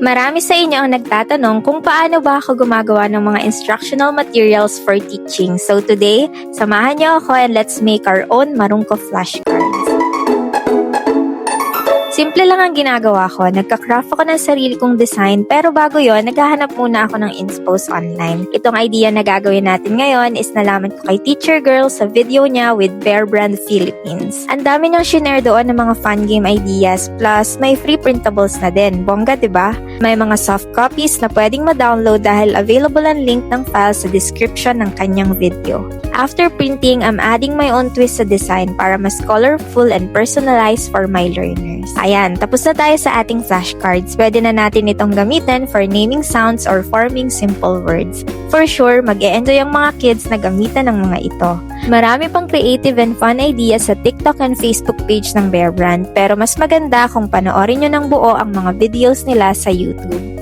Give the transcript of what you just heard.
Marami sa inyo ang nagtatanong kung paano ba ako gumagawa ng mga instructional materials for teaching. So today, samahan niyo ako and let's make our own Marungko flashcards. Simple lang ang ginagawa ko. Nagka-craft ako ng sarili kong design, pero bago yon, naghahanap muna ako ng inspos online. Itong idea na gagawin natin ngayon is nalaman ko kay Teacher Girl sa video niya with Bear Brand Philippines. Ang dami niyang shinare doon ng mga fun game ideas, plus may free printables na din. Bongga, diba? May mga soft copies na pwedeng ma-download dahil available ang link ng file sa description ng kanyang video. After printing, I'm adding my own twist sa design para mas colorful and personalized for my learners. Ayan, tapos na tayo sa ating flashcards. Pwede na natin itong gamitin for naming sounds or forming simple words. For sure, mag-e-enjoy ang mga kids na gamitan ng mga ito. Marami pang creative and fun ideas sa TikTok and Facebook page ng Bear Brand, pero mas maganda kung panoorin nyo ng buo ang mga videos nila sa YouTube.